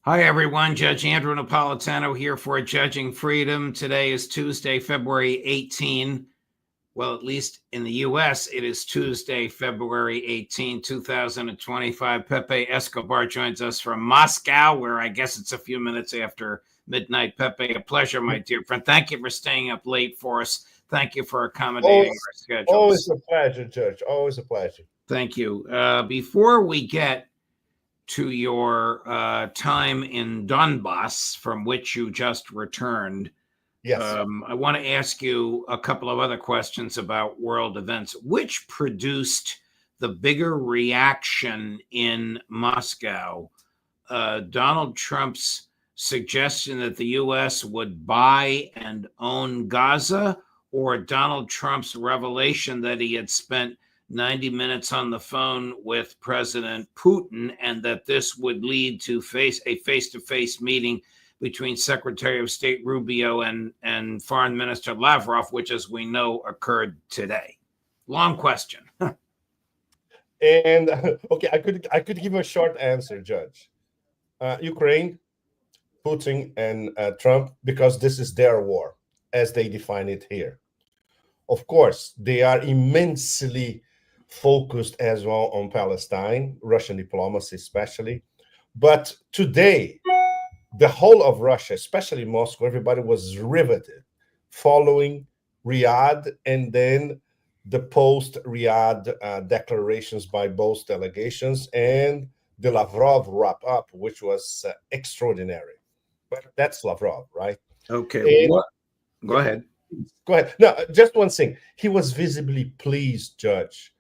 Hi, everyone. Judge Andrew Napolitano here for Judging Freedom. Today is Tuesday, February 18. Well, at least in the U.S., it is Tuesday, February 18, 2025. Pepe Escobar joins us from Moscow, where I guess it's a few minutes after midnight. Pepe, a pleasure, my dear friend. Thank you for staying up late for us. Thank you for accommodating Always, our schedules. always a pleasure, Judge. Always a pleasure. Thank you. Before we get to your time in Donbass, from which you just returned, Yes. I want to ask you a couple of other questions about world events. Which produced the bigger reaction in Moscow? Donald Trump's suggestion that the U.S. would buy and own Gaza, or Donald Trump's revelation that he had spent 90 minutes on the phone with President Putin, and that this would lead to a face-to-face meeting between Secretary of State Rubio and Foreign Minister Lavrov, which, as we know, occurred today? Long question. And okay, I could give a short answer, Judge. Ukraine, Putin, and Trump, because this is their war, as they define it here. Of course, they are immensely focused as well on Palestine, Russian diplomacy especially. But today, the whole of Russia, especially Moscow, everybody was riveted following Riyadh and then the post Riyadh declarations by both delegations and the Lavrov wrap up, which was extraordinary. But that's Lavrov, right? Okay, And what? Go yeah, ahead. go ahead. No, just one thing. He was visibly pleased, Judge,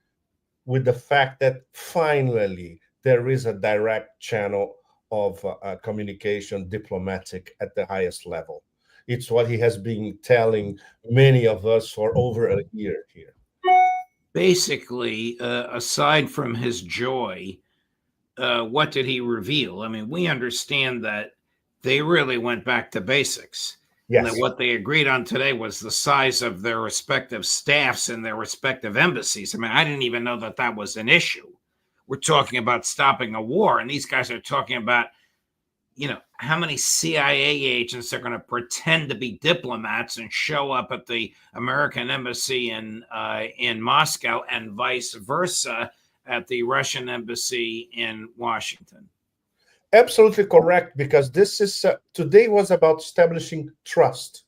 with the fact that finally there is a direct channel of communication, diplomatic at the highest level. It's what he has been telling many of us for over a year here. Basically, aside from his joy, what did he reveal? I mean, we understand that they really went back to basics, and that Yes, what they agreed on today was the size of their respective staffs and their respective embassies. I mean, I didn't even know that that was an issue. We're talking about stopping a war, and these guys are talking about, how many CIA agents are going to pretend to be diplomats and show up at the American embassy in Moscow, and vice versa at the Russian embassy in Washington. absolutely correct. Because this is today was about establishing trust,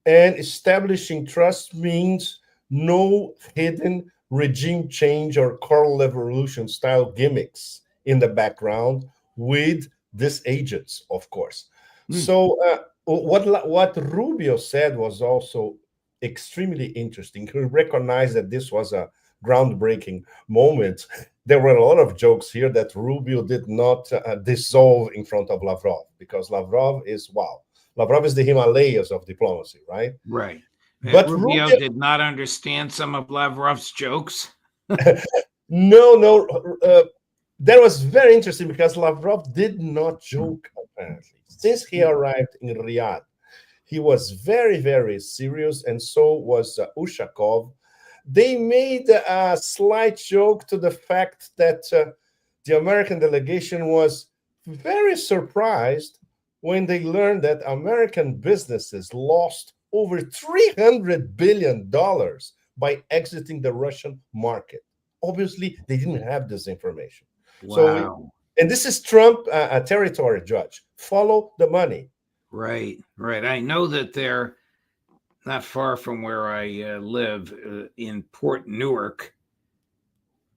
and establishing trust means no hidden regime change or Coral revolution style gimmicks in the background with these agents, of course. Hmm. So what Rubio said was also extremely interesting. He recognized that this was a groundbreaking moment. There were a lot of jokes here that Rubio did not dissolve in front of Lavrov, because Lavrov is wow. Lavrov is the Himalayas of diplomacy, right? Right. But Rubio Rubio, did not understand some of Lavrov's jokes. no, that was very interesting because Lavrov did not joke, apparently. Since he arrived in Riyadh, he was very, very serious, and so was Ushakov. They made a slight joke to the fact that the American delegation was very surprised when they learned that American businesses lost over $300 billion by exiting the Russian market. Obviously, they didn't have this information. So, Wow. and this is Trump territory, Judge. Follow the money. Right. Right. I know that they're not far from where I live, in Port Newark.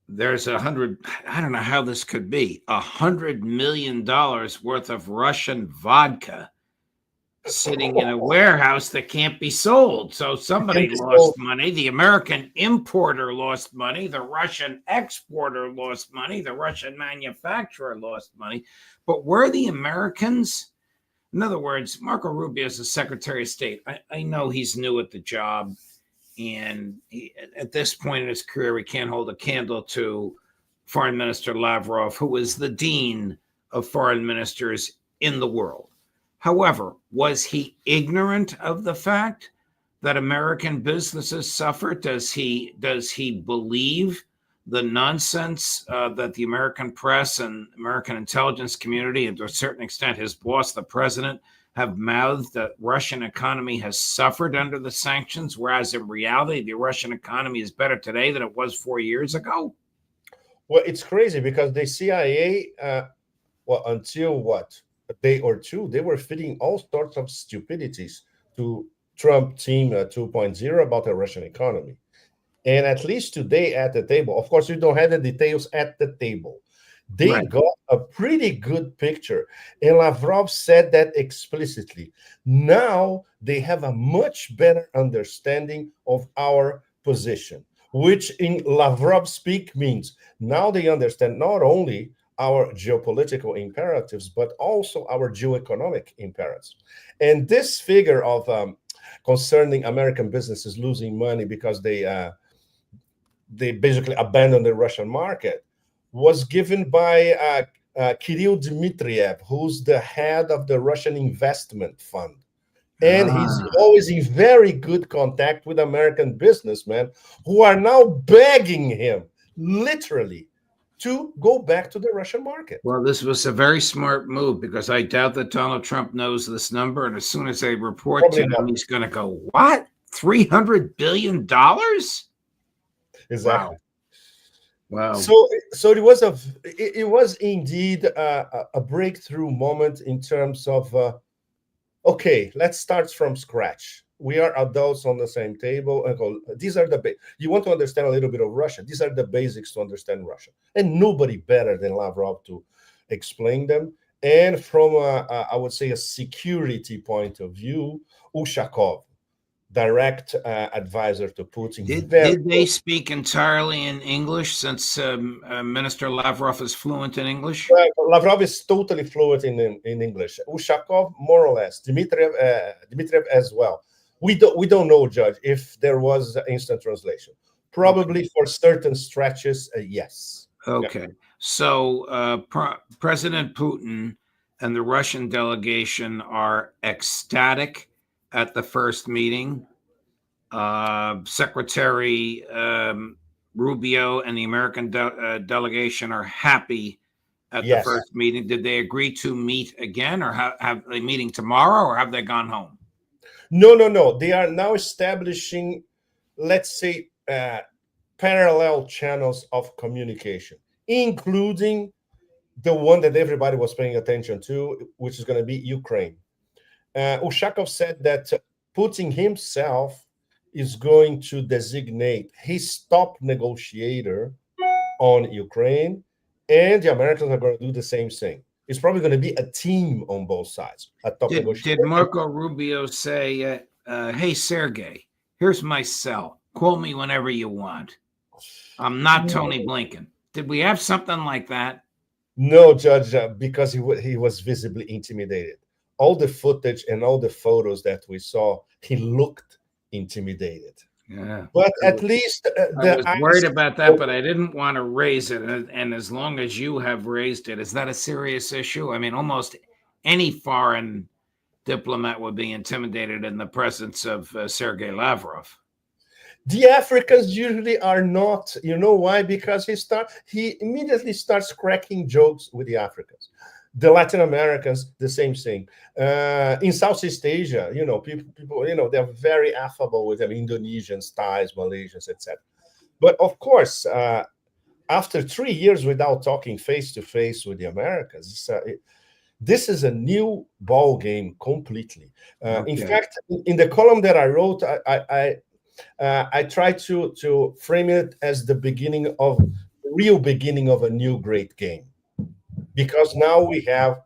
There's I don't know how this could be, $100 million worth of Russian vodka sitting in a warehouse that can't be sold. So somebody lost money. The American importer lost money. The Russian exporter lost money. The Russian manufacturer lost money. But were the Americans? In other words, Marco Rubio is the Secretary of State. I know he's new at the job, and at this point in his career, he can't hold a candle to Foreign Minister Lavrov, who is the dean of foreign ministers in the world. However, was he ignorant of the fact that American businesses suffer? Does he believe the nonsense that the American press and American intelligence community, and to a certain extent his boss, the president, have mouthed that Russian economy has suffered under the sanctions, whereas in reality, the Russian economy is better today than it was 4 years ago? Well, it's crazy because the CIA, well, until what, a day or two, they were feeding all sorts of stupidities to Trump Team 2.0 about the Russian economy. And at least today at the table, of course, you don't have the details at the table. They Right. got a pretty good picture. And Lavrov said that explicitly. Now they have a much better understanding of our position, which in Lavrov speak means now they understand not only our geopolitical imperatives, but also our geoeconomic imperatives. And this figure of concerning American businesses losing money because they basically abandoned the Russian market was given by Kirill Dmitriev, who's the head of the Russian investment fund. And he's Ah. always in very good contact with American businessmen who are now begging him, literally, to go back to the Russian market. Well, this was a very smart move because I doubt that Donald Trump knows this number. And as soon as they report Probably to him, not. he's going to go, what? $300 billion? Exactly. Wow. So it was indeed a breakthrough moment in terms of okay, let's start from scratch. We are adults on the same table and go, these are you want to understand a little bit of Russia, these are the basics to understand Russia, and nobody better than Lavrov to explain them. And from I would say a security point of view, Ushakov, direct advisor to Putin. Did they speak entirely in English since Minister Lavrov is fluent in English? Lavrov is totally fluent in English. Ushakov, more or less. Dmitriev as well. We don't know, Judge, if there was instant translation. Probably okay. For certain stretches, yes. Okay. Yeah. So President Putin and the Russian delegation are ecstatic at the first meeting. Secretary Rubio and the American delegation are happy at the first meeting. Did they agree to meet again, or have they meeting tomorrow, or have they gone home? No. They are now establishing, let's say, parallel channels of communication, including the one that everybody was paying attention to, which is going to be Ukraine. Ushakov said that Putin himself is going to designate his top negotiator on Ukraine, and the Americans are going to do the same thing. It's probably going to be a team on both sides. A top negotiator. Did Marco Rubio say, hey, Sergey, here's my cell. Call me whenever you want. I'm not Tony Blinken. Did we have something like that? No, Judge, because he was visibly intimidated. All the footage and all the photos that we saw, he looked intimidated. Yeah, but at least I was worried about that, but I didn't want to raise it. And as long as you have raised it, is that a serious issue? I mean, almost any foreign diplomat would be intimidated in the presence of Sergei Lavrov. The Africans usually are not. You know why? Because he immediately starts cracking jokes with the Africans. The Latin Americans, the same thing. In Southeast Asia, people, they're very affable with them. Indonesians, Thais, Malaysians, etc. But of course, after 3 years without talking face to face with the Americans, this is a new ball game completely. Okay. In fact, in the column that I wrote, I tried to frame it as the real beginning of a new great game. Because now we have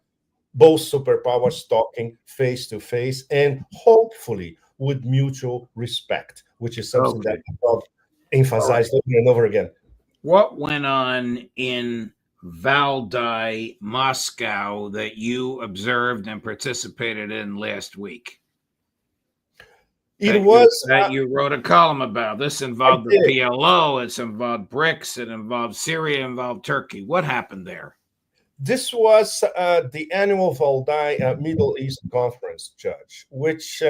both superpowers talking face to face and hopefully with mutual respect, which is something that I've emphasized over and over again. What went on in Valdai, Moscow, that you observed and participated in last week? You wrote a column about. This involved the PLO, it's involved BRICS, it involved Syria, it involved Turkey. What happened there? This was the annual Valdai Middle East Conference, Judge, which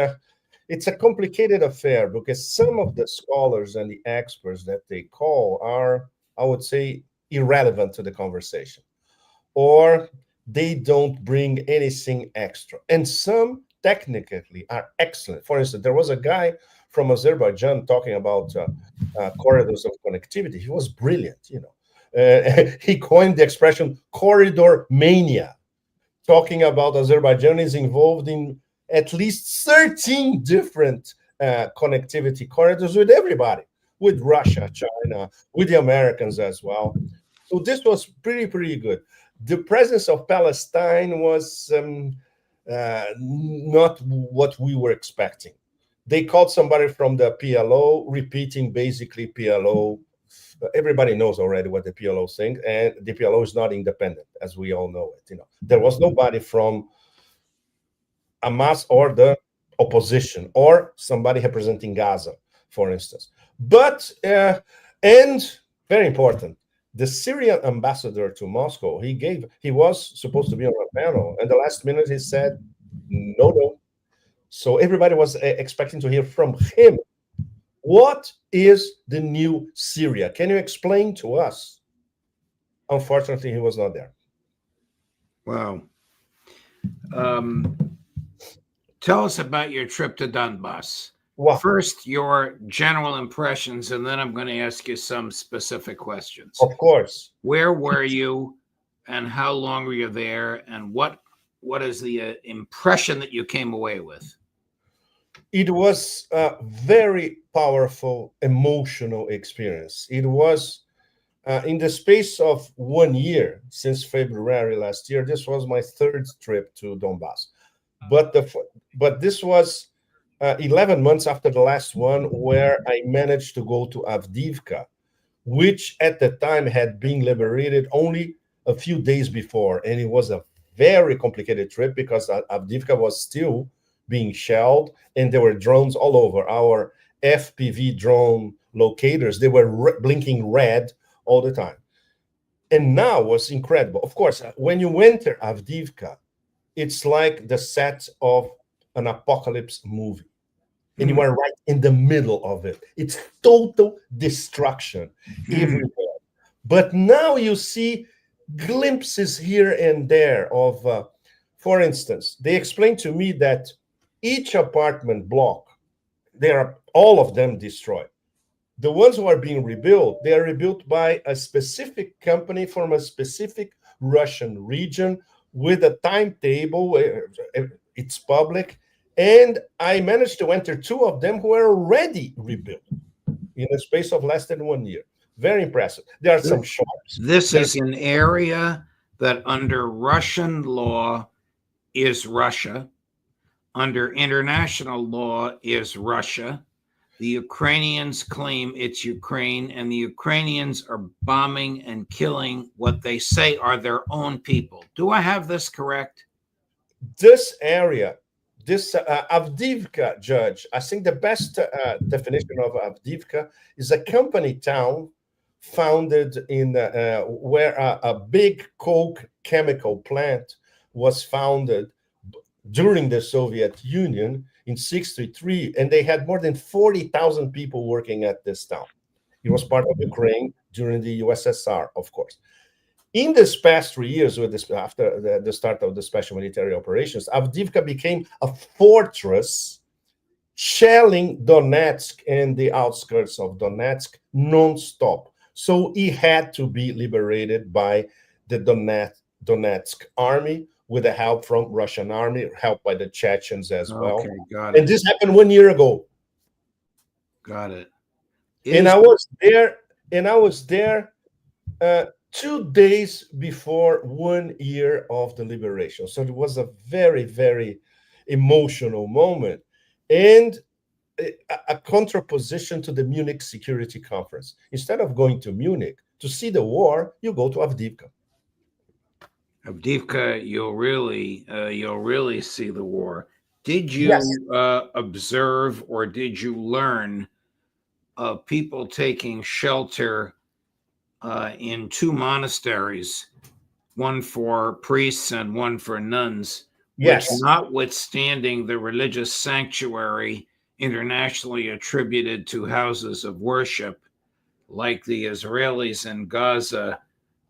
it's a complicated affair because some of the scholars and the experts that they call are I would say, irrelevant to the conversation, or they don't bring anything extra. And some technically are excellent. For instance, there was a guy from Azerbaijan talking about corridors of connectivity. He was brilliant, you know. He coined the expression corridor mania, talking about Azerbaijan is involved in at least 13 different connectivity corridors with everybody, with Russia, China, with the Americans as well. So this was pretty good. The presence of Palestine was not what we were expecting. They called somebody from the PLO, repeating basically PLO. Everybody knows already what the PLO thinks, and the PLO is not independent, as we all know it. You know, there was nobody from Hamas or the opposition or somebody representing Gaza, for instance. But and very important, the Syrian ambassador to Moscow, he was supposed to be on a panel, and the last minute he said no. So everybody was expecting to hear from him. What is the new Syria? Can you explain to us? Unfortunately, he was not there. Wow. Tell us about your trip to Donbass. Wow. First, your general impressions, and then I'm going to ask you some specific questions. Of course. Where were you, and how long were you there, and what is the impression that you came away with? It was a very powerful, emotional experience. It was in the space of 1 year, since February last year. This was my third trip to Donbass, but this was 11 months after the last one, where I managed to go to Avdiivka, which at the time had been liberated only a few days before, and it was a very complicated trip because Avdiivka was still being shelled, and there were drones all over. Our FPV drone locators, they were blinking red all the time. And now was incredible. Of course, when you enter Avdiivka, it's like the set of an apocalypse movie. And you are right in the middle of it. It's total destruction everywhere. But now you see glimpses here and there of, for instance, they explained to me that each apartment block, they are all of them destroyed. The ones who are being rebuilt, they are rebuilt by a specific company from a specific Russian region with a timetable. It's public. And I managed to enter two of them who are already rebuilt in a space of less than 1 year. Very impressive. There are some shops. This is an area that under Russian law is Russia. Under international law is Russia. The Ukrainians claim it's Ukraine, and the Ukrainians are bombing and killing what they say are their own people. Do I have this correct? This area, this Avdiivka, Judge, I think the best definition of Avdiivka is a company town founded in where a big coke chemical plant was founded during the Soviet Union in 1963, and they had more than 40,000 people working at this town. It was part of Ukraine during the USSR, of course. In this past 3 years, after the start of the special military operations, Avdiivka became a fortress, shelling Donetsk and the outskirts of Donetsk non-stop. So it had to be liberated by the Donetsk army, with the help from Russian army, helped by the Chechens as well. Okay, got it. And this happened 1 year ago. Got it. And I was there 2 days before 1 year of the liberation. So it was a very, very emotional moment, and a contraposition to the Munich Security Conference. Instead of going to Munich to see the war, you go to Avdiivka. Avdiivka, you'll really see the war. Did you observe, or did you learn of people taking shelter in two monasteries, one for priests and one for nuns, which, notwithstanding the religious sanctuary internationally attributed to houses of worship, like the Israelis in Gaza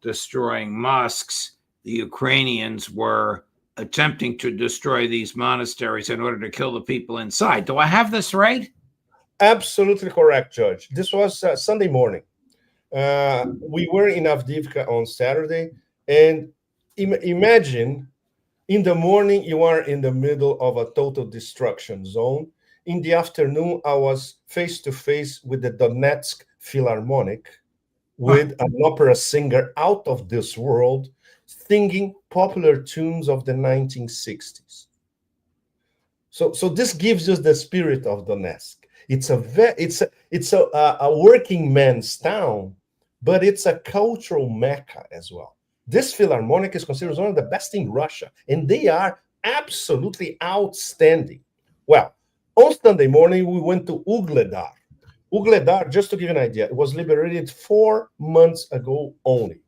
destroying mosques, the Ukrainians were attempting to destroy these monasteries in order to kill the people inside. Do I have this right? Absolutely correct, Judge. This was Sunday morning. We were in Avdiivka on Saturday, and imagine in the morning you are in the middle of a total destruction zone. In the afternoon, I was face to face with the Donetsk Philharmonic, with an opera singer out of this world singing popular tunes of the 1960s. So this gives us the spirit of Donetsk. It's a working man's town, but it's a cultural mecca as well. This Philharmonic is considered one of the best in Russia, and they are absolutely outstanding. Well, on Sunday morning, we went to Ugledar. Ugledar, just to give you an idea, it was liberated 4 months ago only.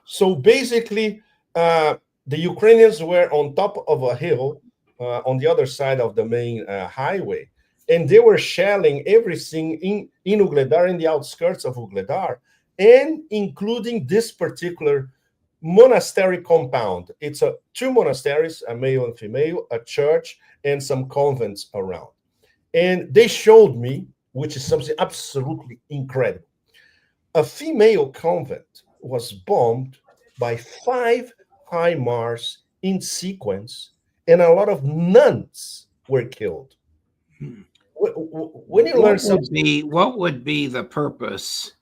So basically, the Ukrainians were on top of a hill on the other side of the main highway, and they were shelling everything in Ugledar, in the outskirts of Ugledar, and including this particular monastery compound. It's two monasteries, a male and female, a church, and some convents around. And they showed me, which is something absolutely incredible. A female convent was bombed by 5 HIMARS in sequence, and a lot of nuns were killed. When you learn something, What would be the purpose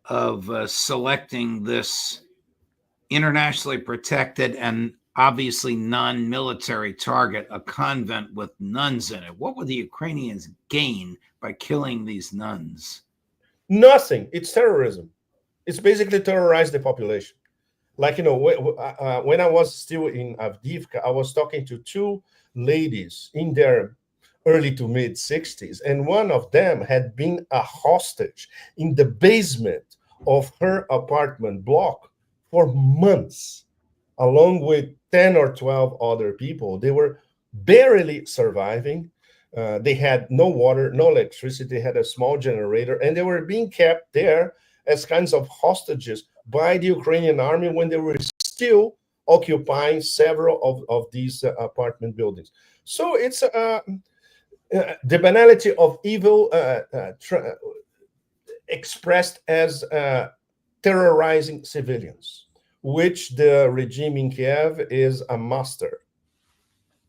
of selecting this internationally protected and obviously non-military target, a convent with nuns in it? What would the Ukrainians gain by killing these nuns? nothing. It's terrorism. It's basically terrorize the population. Like, when I was still in Avdiivka, I was talking to two ladies in their early to mid 60s, and one of them had been a hostage in the basement of her apartment block for months, along with 10 or 12 other people. They were barely surviving. They had no water, no electricity, they had a small generator, and they were being kept there as kinds of hostages by the Ukrainian army when they were still occupying several of these apartment buildings. So it's the banality of evil expressed as terrorizing civilians, which the regime in Kiev is a master.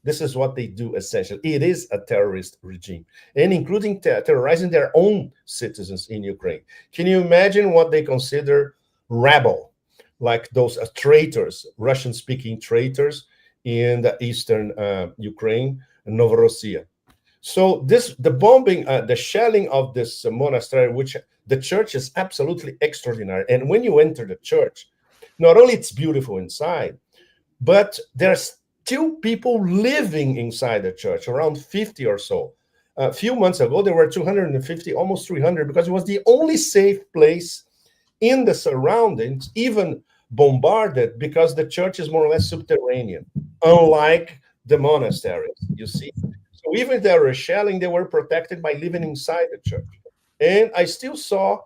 This is what they do essentially. It is a terrorist regime, and including terrorizing their own citizens in Ukraine. Can you imagine what they consider rebel, like those traitors, Russian-speaking traitors in the eastern Ukraine, Novorossiya? So the bombing, the shelling of this monastery, which the church is absolutely extraordinary. And when you enter the church, not only it's beautiful inside, but there's still people living inside the church, around 50 or so. A few months ago, there were 250, almost 300, because it was the only safe place in the surroundings, even bombarded, because the church is more or less subterranean, unlike the monasteries, you see. So even if they were shelling, they were protected by living inside the church. And I still saw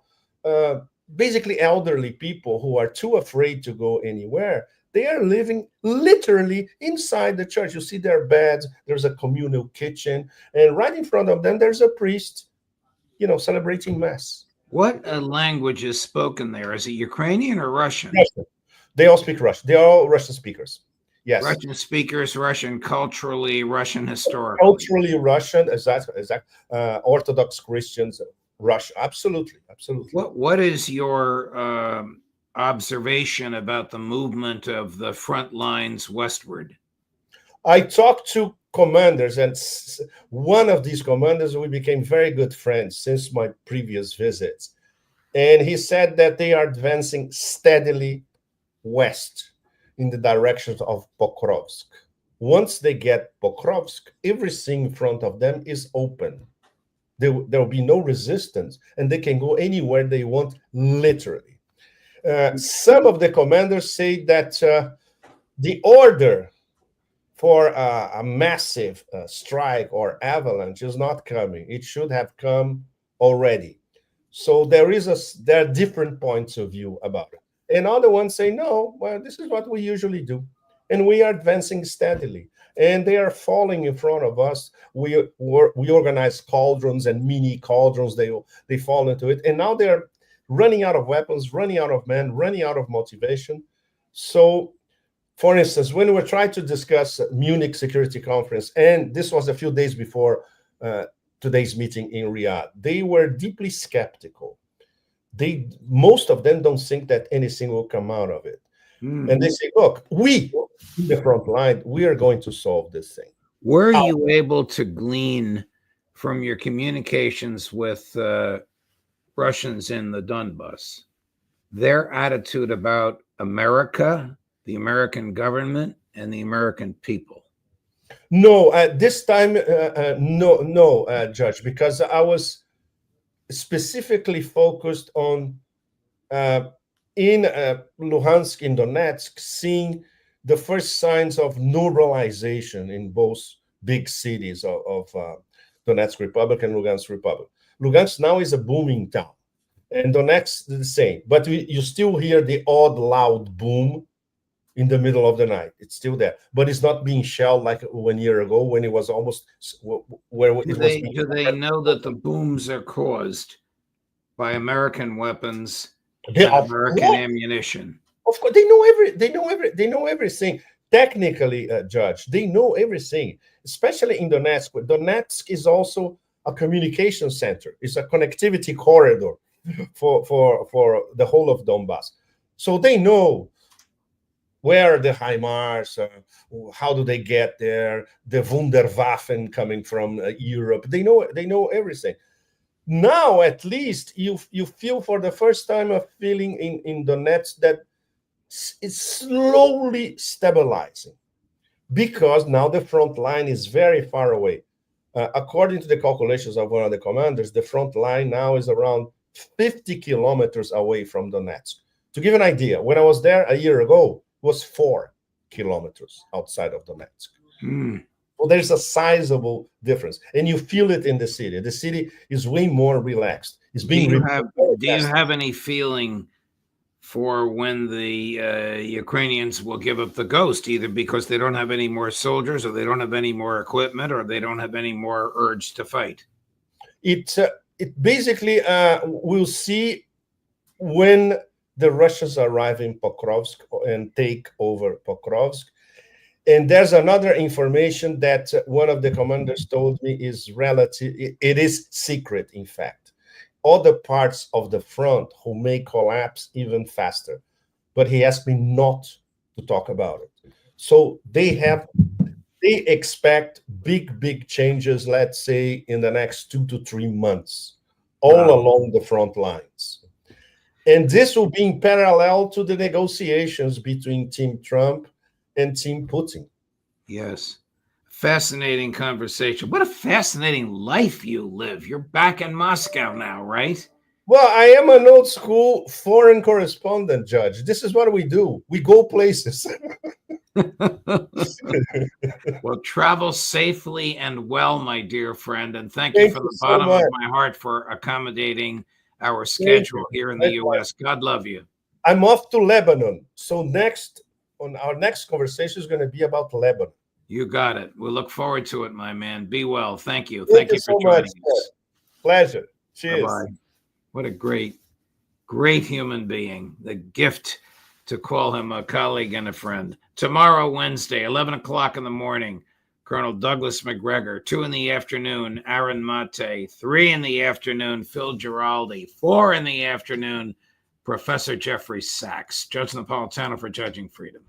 basically elderly people who are too afraid to go anywhere. They are living literally inside the church. You see their beds, there's a communal kitchen, and right in front of them, there's a priest, celebrating mass. What language is spoken there? Is it Ukrainian or Russian? Russian. They all speak Russian. They're all Russian speakers. Yes. Russian speakers, Russian culturally, Russian historically. Culturally Russian, exactly. Orthodox Christians, Russia. Absolutely. What is your observation about the movement of the front lines westward? I talked to commanders, and one of these commanders, we became very good friends since my previous visits. And he said that they are advancing steadily west in the direction of Pokrovsk. Once they get Pokrovsk, everything in front of them is open. There will be no resistance, and they can go anywhere they want, literally. Some of the commanders say that the order for a massive strike or avalanche is not coming. It should have come already. So there are different points of view about it. And other ones say, no, well, this is what we usually do. And we are advancing steadily. And they are falling in front of us. We organize cauldrons and mini cauldrons. They fall into it. And now they're running out of weapons, running out of men, running out of motivation. So, for instance, when we tried to discuss Munich Security Conference, and this was a few days before today's meeting in Riyadh, they were deeply skeptical. Most of them don't think that anything will come out of it. And they say, look, we, the front line, we are going to solve this thing. Were you able to glean from your communications with Russians in the Donbas their attitude about America, the American government, and the American people? No, this time, no, Judge, because I was specifically focused on in Luhansk, in Donetsk, seeing the first signs of normalization in both big cities of Donetsk Republic and Lugansk Republic. Lugansk now is a booming town, and Donetsk is the same. But you still hear the odd, loud boom in the middle of the night. It's still there, but it's not being shelled like 1 year ago when it was almost where it was. Do they know that the booms are caused by American weapons and American ammunition? Of course, they know everything. Technically, Judge, they know everything, especially in Donetsk. Donetsk is also a communication center. It's a connectivity corridor for the whole of Donbass. So they know where are the HIMARS, how do they get there, the Wunderwaffen coming from Europe. They know everything. Now, at least, you feel for the first time a feeling in Donetsk that it's slowly stabilizing, because now the front line is very far away. According to the calculations of one of the commanders, the front line now is around 50 kilometers away from Donetsk. To give an idea, when I was there a year ago, it was 4 kilometers outside of Donetsk. Well, there's a sizable difference, and you feel it in the city. The city is way more relaxed. It's being. Do you have any feeling for when the Ukrainians will give up the ghost, either because they don't have any more soldiers, or they don't have any more equipment, or they don't have any more urge to fight? It basically we'll see when the Russians arrive in Pokrovsk and take over Pokrovsk. And there's another information that one of the commanders told me is relative. It is secret, in fact. Other parts of the front who may collapse even faster, but he asked me not to talk about it. So they expect big changes, let's say in the next 2 to 3 months, all along the front lines. And this will be in parallel to the negotiations between Team Trump and Team Putin. Yes. Fascinating conversation. What a fascinating life you live. You're back in Moscow now, right? Well, I am an old school foreign correspondent, Judge. This is what we do. We go places. Well, travel safely and well, my dear friend. And thank you from the bottom of my heart for accommodating our schedule here in the U.S. God love you. I'm off to Lebanon. So our next conversation is going to be about Lebanon. You got it. We'll look forward to it, my man. Be well. Thank you. Thank you for joining us. Pleasure. Cheers. Bye-bye. What a great human being. The gift to call him a colleague and a friend. Tomorrow, Wednesday, 11 o'clock in the morning, Colonel Douglas McGregor. 2 in the afternoon, Aaron Mate. 3 in the afternoon, Phil Giraldi. 4 in the afternoon, Professor Jeffrey Sachs. Judge Napolitano for Judging Freedom.